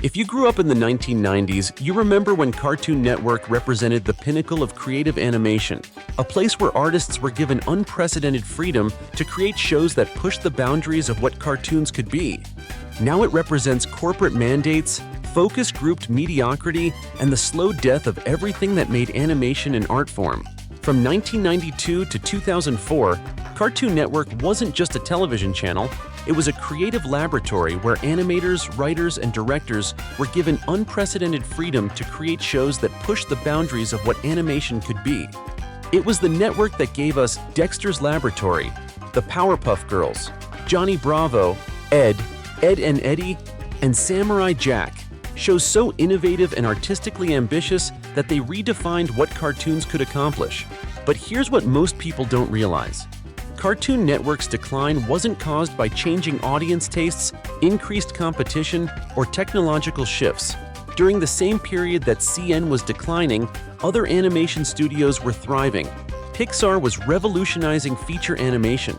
If you grew up in the 1990s, you remember when Cartoon Network represented the pinnacle of creative animation, a place where artists were given unprecedented freedom to create shows that pushed the boundaries of what cartoons could be. Now it represents corporate mandates, focus-grouped mediocrity, and the slow death of everything that made animation an art form. From 1992 to 2004, Cartoon Network wasn't just a television channel, it was a creative laboratory where animators, writers, and directors were given unprecedented freedom to create shows that pushed the boundaries of what animation could be. It was the network that gave us Dexter's Laboratory, the Powerpuff Girls, Johnny Bravo, Ed and Eddie, and Samurai Jack, shows so innovative and artistically ambitious that they redefined what cartoons could accomplish. But here's what most people don't realize. Cartoon Network's decline wasn't caused by changing audience tastes, increased competition, or technological shifts. During the same period that CN was declining, other animation studios were thriving. Pixar was revolutionizing feature animation.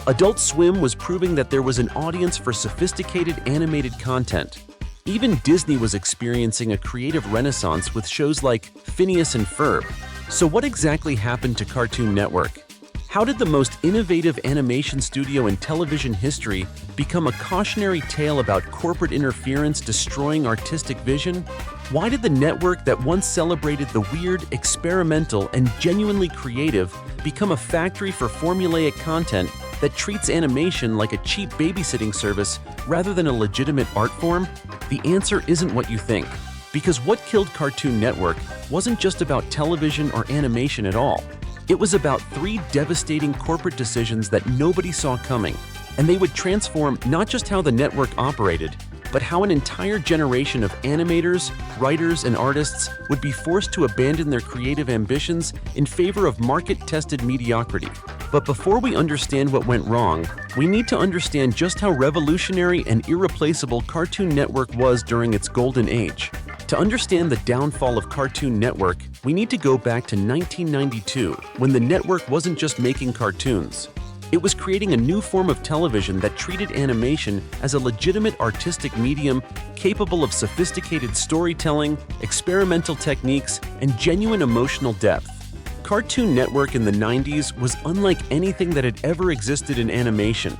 Adult Swim was proving that there was an audience for sophisticated animated content. Even Disney was experiencing a creative renaissance with shows like Phineas and Ferb. So what exactly happened to Cartoon Network? How did the most innovative animation studio in television history become a cautionary tale about corporate interference destroying artistic vision? Why did the network that once celebrated the weird, experimental, and genuinely creative become a factory for formulaic content that treats animation like a cheap babysitting service rather than a legitimate art form? The answer isn't what you think. Because what killed Cartoon Network wasn't just about television or animation at all. It was about three devastating corporate decisions that nobody saw coming, and they would transform not just how the network operated, but how an entire generation of animators, writers, and artists would be forced to abandon their creative ambitions in favor of market-tested mediocrity. But before we understand what went wrong, we need to understand just how revolutionary and irreplaceable Cartoon Network was during its golden age. To understand the downfall of Cartoon Network, we need to go back to 1992, when the network wasn't just making cartoons. It was creating a new form of television that treated animation as a legitimate artistic medium capable of sophisticated storytelling, experimental techniques, and genuine emotional depth. Cartoon Network in the 90s was unlike anything that had ever existed in animation.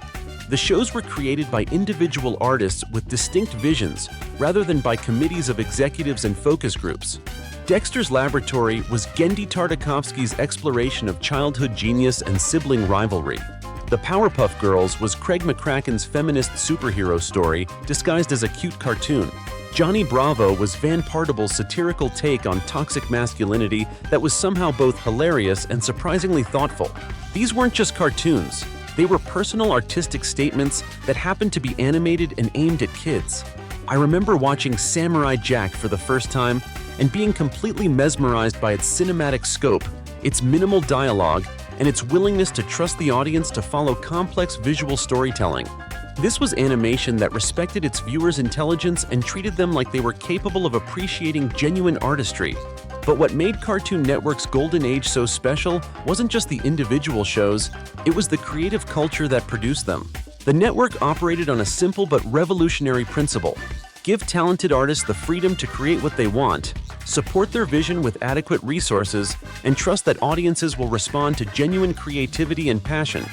The shows were created by individual artists with distinct visions, rather than by committees of executives and focus groups. Dexter's Laboratory was Genndy Tartakovsky's exploration of childhood genius and sibling rivalry. The Powerpuff Girls was Craig McCracken's feminist superhero story disguised as a cute cartoon. Johnny Bravo was Van Partible's satirical take on toxic masculinity that was somehow both hilarious and surprisingly thoughtful. These weren't just cartoons. They were personal artistic statements that happened to be animated and aimed at kids. I remember watching Samurai Jack for the first time and being completely mesmerized by its cinematic scope, its minimal dialogue, and its willingness to trust the audience to follow complex visual storytelling. This was animation that respected its viewers' intelligence and treated them like they were capable of appreciating genuine artistry. But what made Cartoon Network's golden age so special wasn't just the individual shows, it was the creative culture that produced them. The network operated on a simple but revolutionary principle: give talented artists the freedom to create what they want, support their vision with adequate resources, and trust that audiences will respond to genuine creativity and passion.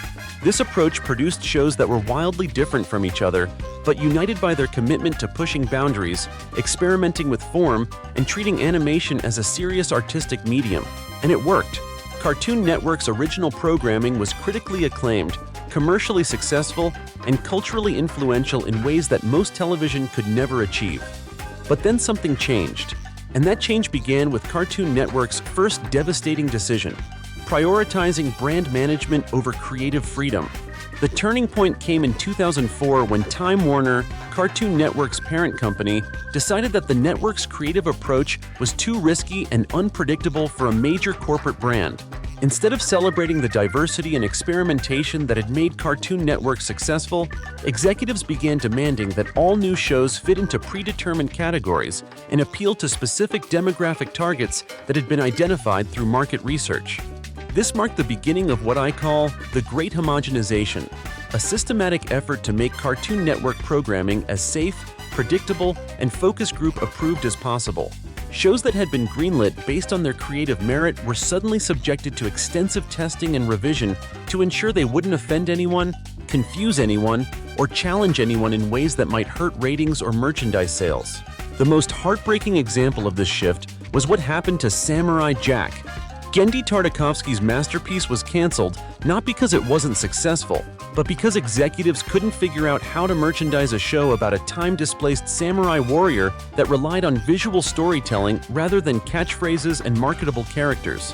This approach produced shows that were wildly different from each other, but united by their commitment to pushing boundaries, experimenting with form, and treating animation as a serious artistic medium. And it worked. Cartoon Network's original programming was critically acclaimed, commercially successful, and culturally influential in ways that most television could never achieve. But then something changed. And that change began with Cartoon Network's first devastating decision: prioritizing brand management over creative freedom. The turning point came in 2004 when Time Warner, Cartoon Network's parent company, decided that the network's creative approach was too risky and unpredictable for a major corporate brand. Instead of celebrating the diversity and experimentation that had made Cartoon Network successful, executives began demanding that all new shows fit into predetermined categories and appeal to specific demographic targets that had been identified through market research. This marked the beginning of what I call the Great Homogenization, a systematic effort to make Cartoon Network programming as safe, predictable, and focus group approved as possible. Shows that had been greenlit based on their creative merit were suddenly subjected to extensive testing and revision to ensure they wouldn't offend anyone, confuse anyone, or challenge anyone in ways that might hurt ratings or merchandise sales. The most heartbreaking example of this shift was what happened to Samurai Jack. Genndy Tartakovsky's masterpiece was canceled not because it wasn't successful, but because executives couldn't figure out how to merchandise a show about a time-displaced samurai warrior that relied on visual storytelling rather than catchphrases and marketable characters.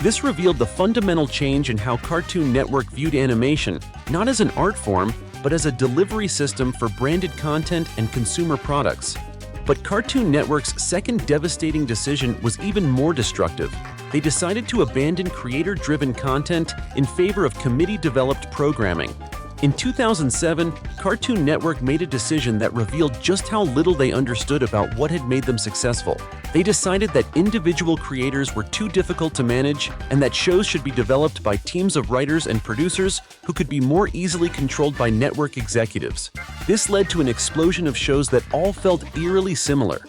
This revealed the fundamental change in how Cartoon Network viewed animation, not as an art form, but as a delivery system for branded content and consumer products. But Cartoon Network's second devastating decision was even more destructive. They decided to abandon creator-driven content in favor of committee-developed programming. In 2007, Cartoon Network made a decision that revealed just how little they understood about what had made them successful. They decided that individual creators were too difficult to manage and that shows should be developed by teams of writers and producers who could be more easily controlled by network executives. This led to an explosion of shows that all felt eerily similar.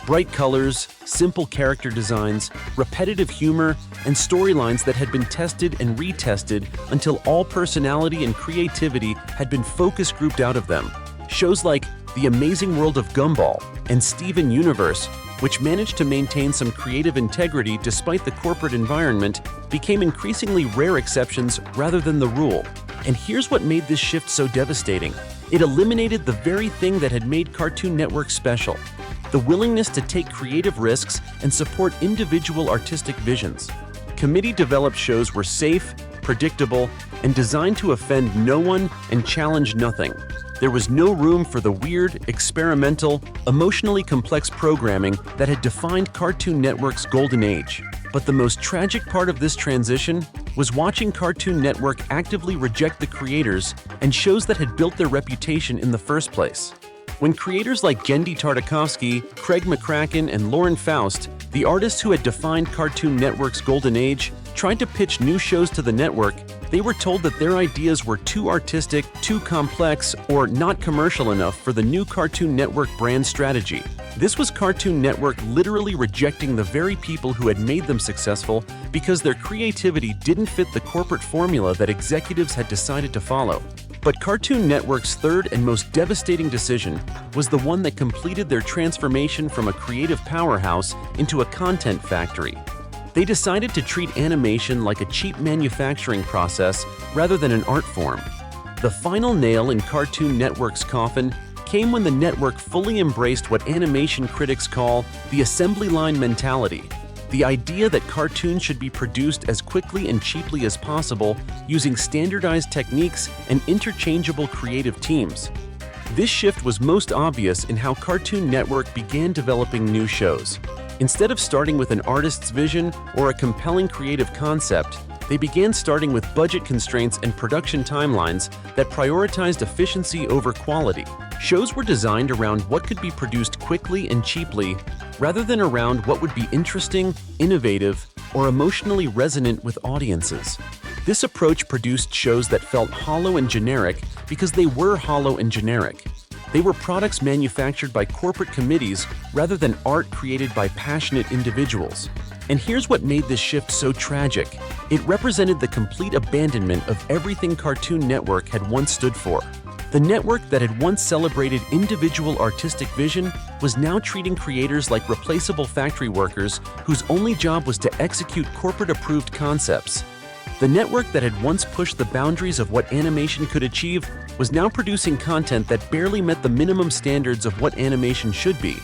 Bright colors, simple character designs, repetitive humor, and storylines that had been tested and retested until all personality and creativity had been focus grouped out of them. Shows like The Amazing World of Gumball and Steven Universe, which managed to maintain some creative integrity despite the corporate environment, became increasingly rare exceptions rather than the rule. And here's what made this shift so devastating. It eliminated the very thing that had made Cartoon Network special: the willingness to take creative risks and support individual artistic visions. Committee-developed shows were safe, predictable, and designed to offend no one and challenge nothing. There was no room for the weird, experimental, emotionally complex programming that had defined Cartoon Network's golden age. But the most tragic part of this transition was watching Cartoon Network actively reject the creators and shows that had built their reputation in the first place. When creators like Genndy Tartakovsky, Craig McCracken, and Lauren Faust, the artists who had defined Cartoon Network's golden age, tried to pitch new shows to the network, they were told that their ideas were too artistic, too complex, or not commercial enough for the new Cartoon Network brand strategy. This was Cartoon Network literally rejecting the very people who had made them successful because their creativity didn't fit the corporate formula that executives had decided to follow. But Cartoon Network's third and most devastating decision was the one that completed their transformation from a creative powerhouse into a content factory. They decided to treat animation like a cheap manufacturing process rather than an art form. The final nail in Cartoon Network's coffin came when the network fully embraced what animation critics call the assembly line mentality. The idea that cartoons should be produced as quickly and cheaply as possible using standardized techniques and interchangeable creative teams. This shift was most obvious in how Cartoon Network began developing new shows. Instead of starting with an artist's vision or a compelling creative concept, they began starting with budget constraints and production timelines that prioritized efficiency over quality. Shows were designed around what could be produced quickly and cheaply, rather than around what would be interesting, innovative, or emotionally resonant with audiences. This approach produced shows that felt hollow and generic because they were hollow and generic. They were products manufactured by corporate committees rather than art created by passionate individuals. And here's what made this shift so tragic. It represented the complete abandonment of everything Cartoon Network had once stood for. The network that had once celebrated individual artistic vision was now treating creators like replaceable factory workers whose only job was to execute corporate-approved concepts. The network that had once pushed the boundaries of what animation could achieve was now producing content that barely met the minimum standards of what animation should be.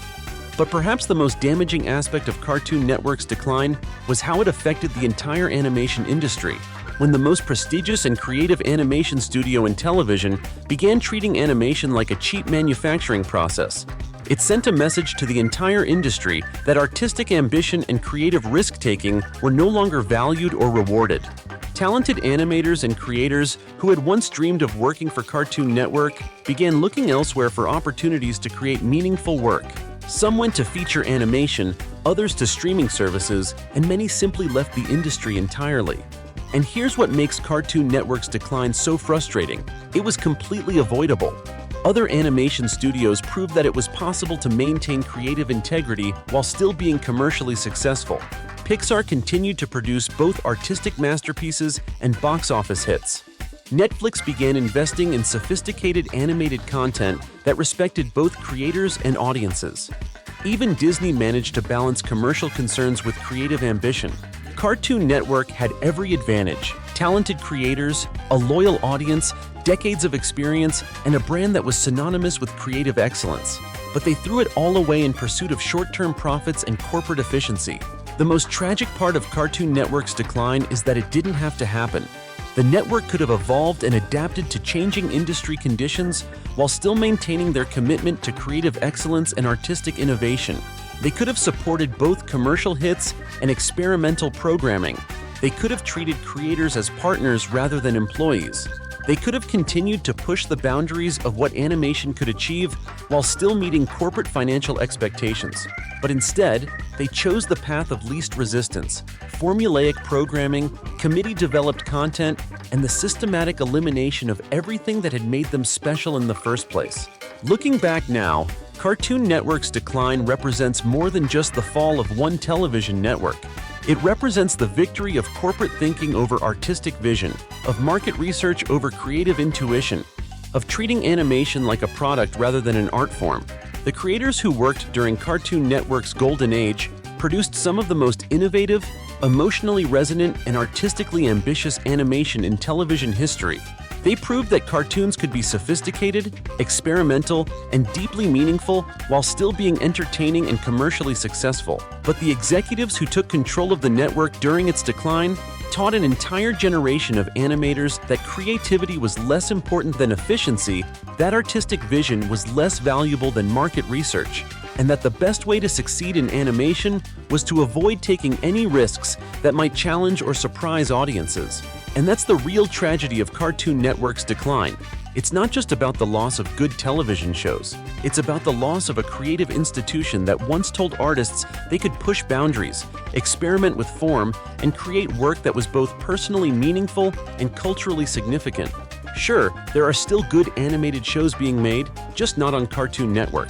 But perhaps the most damaging aspect of Cartoon Network's decline was how it affected the entire animation industry. When the most prestigious and creative animation studio in television began treating animation like a cheap manufacturing process, it sent a message to the entire industry that artistic ambition and creative risk-taking were no longer valued or rewarded. Talented animators and creators who had once dreamed of working for Cartoon Network began looking elsewhere for opportunities to create meaningful work. Some went to feature animation, others to streaming services, and many simply left the industry entirely. And here's what makes Cartoon Network's decline so frustrating. It was completely avoidable. Other animation studios proved that it was possible to maintain creative integrity while still being commercially successful. Pixar continued to produce both artistic masterpieces and box office hits. Netflix began investing in sophisticated animated content that respected both creators and audiences. Even Disney managed to balance commercial concerns with creative ambition. Cartoon Network had every advantage: talented creators, a loyal audience, decades of experience, and a brand that was synonymous with creative excellence. But they threw it all away in pursuit of short-term profits and corporate efficiency. The most tragic part of Cartoon Network's decline is that it didn't have to happen. The network could have evolved and adapted to changing industry conditions while still maintaining their commitment to creative excellence and artistic innovation. They could have supported both commercial hits and experimental programming. They could have treated creators as partners rather than employees. They could have continued to push the boundaries of what animation could achieve while still meeting corporate financial expectations. But instead, they chose the path of least resistance: formulaic programming, committee-developed content, and the systematic elimination of everything that had made them special in the first place. Looking back now, Cartoon Network's decline represents more than just the fall of one television network. It represents the victory of corporate thinking over artistic vision, of market research over creative intuition, of treating animation like a product rather than an art form. The creators who worked during Cartoon Network's golden age produced some of the most innovative, emotionally resonant, and artistically ambitious animation in television history. They proved that cartoons could be sophisticated, experimental, and deeply meaningful while still being entertaining and commercially successful. But the executives who took control of the network during its decline taught an entire generation of animators that creativity was less important than efficiency, that artistic vision was less valuable than market research, and that the best way to succeed in animation was to avoid taking any risks that might challenge or surprise audiences. And that's the real tragedy of Cartoon Network's decline. It's not just about the loss of good television shows. It's about the loss of a creative institution that once told artists they could push boundaries, experiment with form, and create work that was both personally meaningful and culturally significant. Sure, there are still good animated shows being made, just not on Cartoon Network.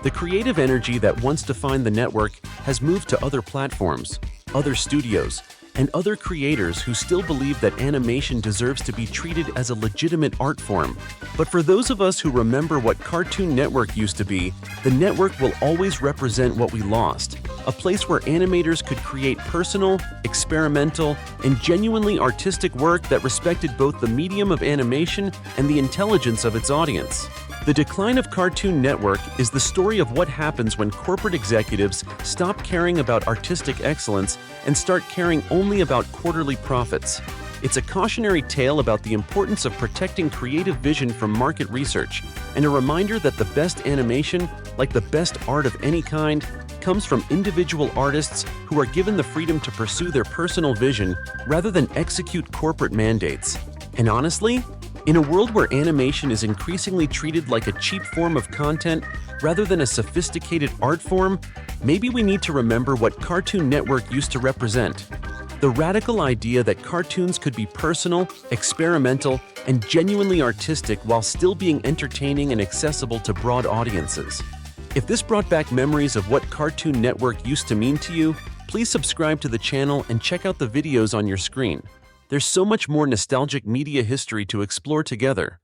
The creative energy that once defined the network has moved to other platforms, other studios, and other creators who still believe that animation deserves to be treated as a legitimate art form. But for those of us who remember what Cartoon Network used to be, the network will always represent what we lost: a place where animators could create personal, experimental, and genuinely artistic work that respected both the medium of animation and the intelligence of its audience. The decline of Cartoon Network is the story of what happens when corporate executives stop caring about artistic excellence and start caring only about quarterly profits. It's a cautionary tale about the importance of protecting creative vision from market research, and a reminder that the best animation, like the best art of any kind, comes from individual artists who are given the freedom to pursue their personal vision rather than execute corporate mandates. And honestly, in a world where animation is increasingly treated like a cheap form of content rather than a sophisticated art form, maybe we need to remember what Cartoon Network used to represent: the radical idea that cartoons could be personal, experimental, and genuinely artistic while still being entertaining and accessible to broad audiences. If this brought back memories of what Cartoon Network used to mean to you, please subscribe to the channel and check out the videos on your screen. There's so much more nostalgic media history to explore together.